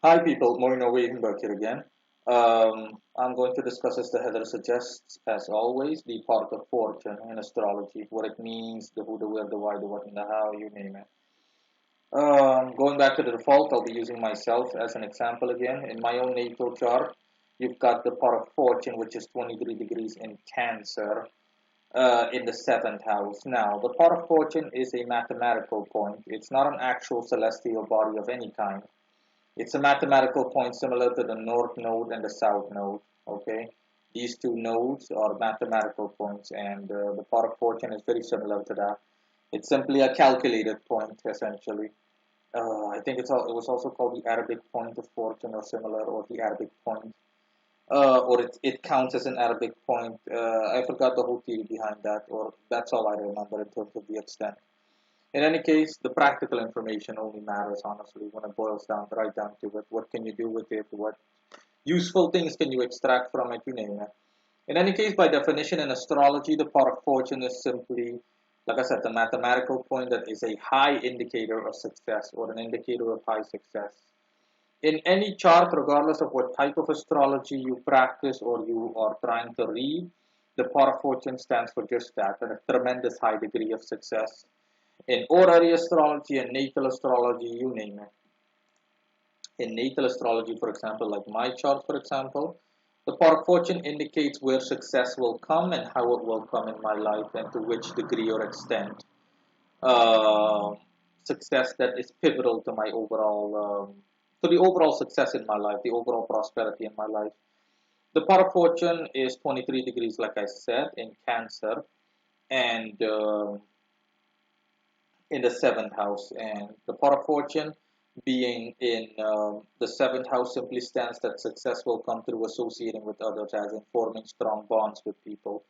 Hi people, Morino Wehenberg here again. I'm going to discuss, as the header suggests, as always, the part of fortune in astrology, what it means, the who, the where, the why, the what, and the how, you name it. Going back to the default, I'll be using myself as an example again. In my own natal chart, you've got the part of fortune, which is 23 degrees in Cancer, in the seventh house. Now, the part of fortune is a mathematical point. It's not an actual celestial body of any kind. It's a mathematical point similar to the north node and the south node. Okay, these two nodes are mathematical points, and the part of fortune is very similar to that. It's simply a calculated point, essentially. I think it was also called the Arabic point of fortune or similar, or the Arabic point, or it counts as an Arabic point. I forgot the whole theory behind that, or that's all I remember in terms of the extent. In any case, the practical information only matters, honestly, when it boils down right down to it. What can you do with it? What useful things can you extract from it? You name it. In any case, by definition in astrology, the part of fortune is simply, like I said, the mathematical point that is a high indicator of success or an indicator of high success. In any chart, regardless of what type of astrology you practice or you are trying to read, the part of fortune stands for just that, a tremendous high degree of success in horary astrology and natal astrology, you name it. In natal astrology, for example, like my chart, for example, the part of fortune indicates where success will come and how it will come in my life and to which degree or extent. Uh, Success that is pivotal to my to the overall success in my life, the overall prosperity in my life. The part of fortune is 23 degrees, like I said, in Cancer, and in the seventh house, and the pot of fortune being in the seventh house simply stands that success will come through associating with others, as in forming strong bonds with people.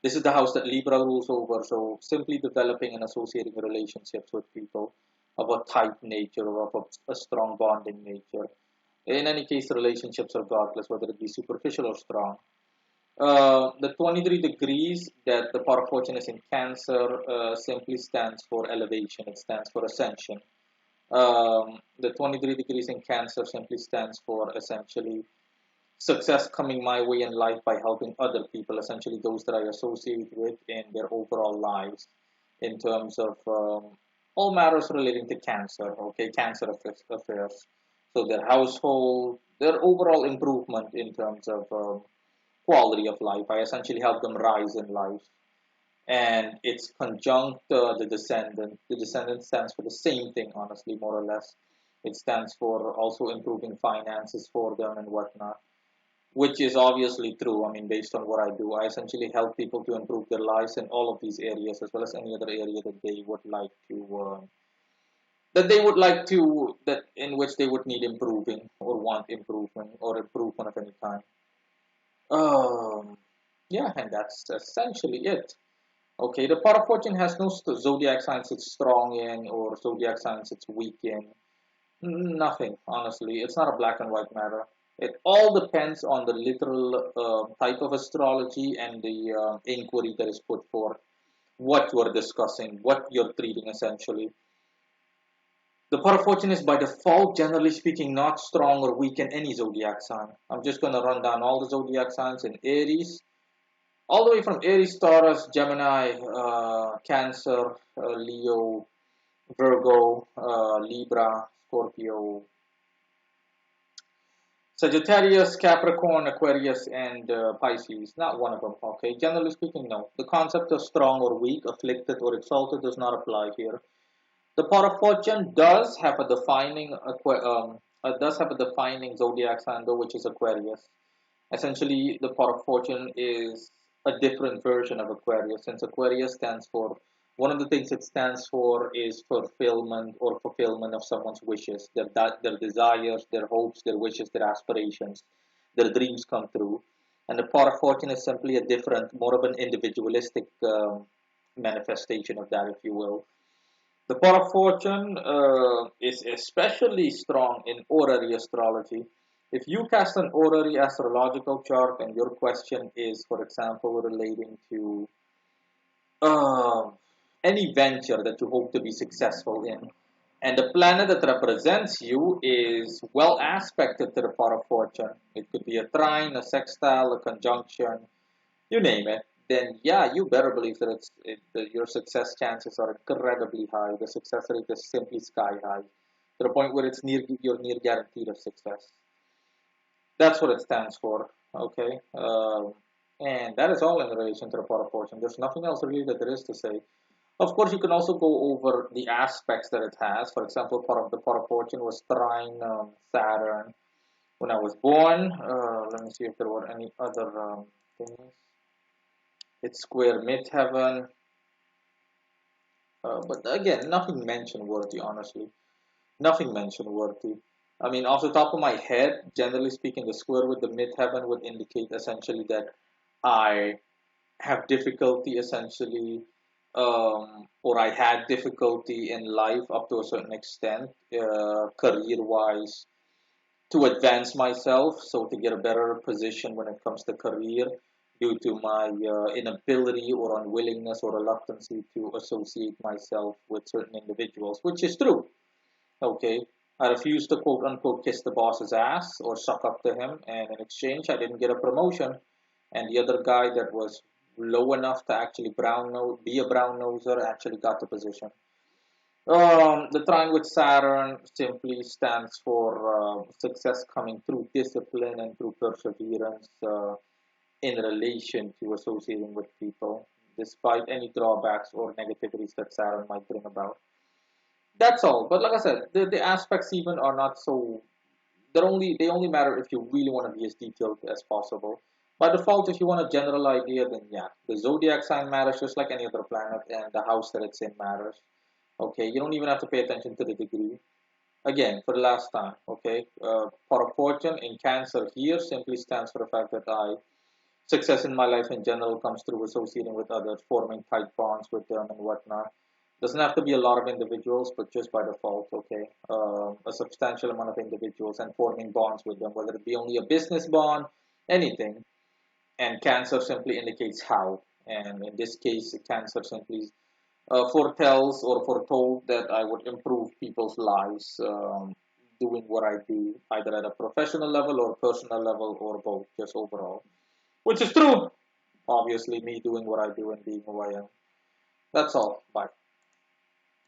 This is the house that Libra rules over, so simply developing and associating relationships with people of a tight nature or of a strong bonding nature. In any case, relationships are godless, whether it be superficial or strong. The 23 degrees that the power of fortune is in Cancer simply stands for elevation. It stands for ascension. The 23 degrees in Cancer simply stands for essentially success coming my way in life by helping other people, essentially those that I associate with in their overall lives, in terms of all matters relating to Cancer. Okay, Cancer affairs. So their household, their overall improvement in terms of quality of life. I essentially help them rise in life. And it's conjunct the descendant. The descendant stands for the same thing, honestly, more or less. It stands for also improving finances for them and whatnot, which is obviously true. I mean, based on what I do, I essentially help people to improve their lives in all of these areas, as well as any other area that they would like to. That in which they would need improving or want improvement or improvement of any kind. Um, yeah, and that's essentially it. Okay, the part of fortune has no zodiac signs it's strong in or zodiac signs it's weak in. Nothing, honestly. It's not a black and white matter. It all depends on the literal type of astrology and the inquiry that is put forth, what you are discussing, what you're treating essentially. The part of fortune is by default, generally speaking, not strong or weak in any zodiac sign. I'm just going to run down all the zodiac signs in Aries, all the way from Aries, Taurus, Gemini, Cancer, Leo, Virgo, Libra, Scorpio, Sagittarius, Capricorn, Aquarius, and Pisces. Not one of them, okay? Generally speaking, no. The concept of strong or weak, afflicted or exalted does not apply here. The pot of fortune does have a defining zodiac sign though, which is Aquarius. Essentially, the pot of fortune is a different version of Aquarius, since Aquarius stands for one of the things it stands for is fulfillment of someone's wishes, their desires, their hopes, their wishes, their aspirations, their dreams come true. And the pot of fortune is simply a different, more of an individualistic manifestation of that, if you will. The pot of fortune is especially strong in horary astrology. If you cast an horary astrological chart and your question is, for example, relating to uh, any venture that you hope to be successful in, And the planet that represents you is well aspected to the part of fortune. It could be a trine, a sextile, a conjunction, you name it. Then yeah, you better believe that that your success chances are incredibly high. The success rate is simply sky high, to the point where you're near guaranteed of success. That's what it stands for. Okay, and that is all in relation to the pot of fortune. There's nothing else really that there is to say. Of course, you can also go over the aspects that it has. For example, part of the pot of fortune was trine Saturn when I was born. Let me see if there were any other things. It's square midheaven, but again, nothing mention worthy. Honestly, nothing mention worthy. I mean, off the top of my head, generally speaking, the square with the midheaven would indicate essentially that I have difficulty essentially, or I had difficulty in life up to a certain extent, career wise, to advance myself, so to get a better position when it comes to career, due to my inability or unwillingness or reluctancy to associate myself with certain individuals, which is true. Okay. I refused to quote unquote kiss the boss's ass or suck up to him, and in exchange, I didn't get a promotion. And the other guy that was low enough to actually be a brown noser actually got the position. The trine with Saturn simply stands for success coming through discipline and through perseverance in relation to associating with people, despite any drawbacks or negativities that Saturn might bring about. That's all. But like I said, the aspects even are not so. They only matter if you really want to be as detailed as possible. By default, if you want a general idea, then yeah, the zodiac sign matters just like any other planet, and the house that it's in matters. Okay, you don't even have to pay attention to the degree. Again, for the last time, okay, for a fortune in Cancer here simply stands for the fact that I success in my life in general comes through associating with others, forming tight bonds with them and whatnot. Doesn't have to be a lot of individuals, but just by default, okay, a substantial amount of individuals and forming bonds with them, whether it be only a business bond, anything. And Cancer simply indicates how. And in this case, Cancer simply foretells or foretold that I would improve people's lives doing what I do, either at a professional level or personal level or both, just overall. Which is true. Obviously, me doing what I do and being who I am. That's all. Bye.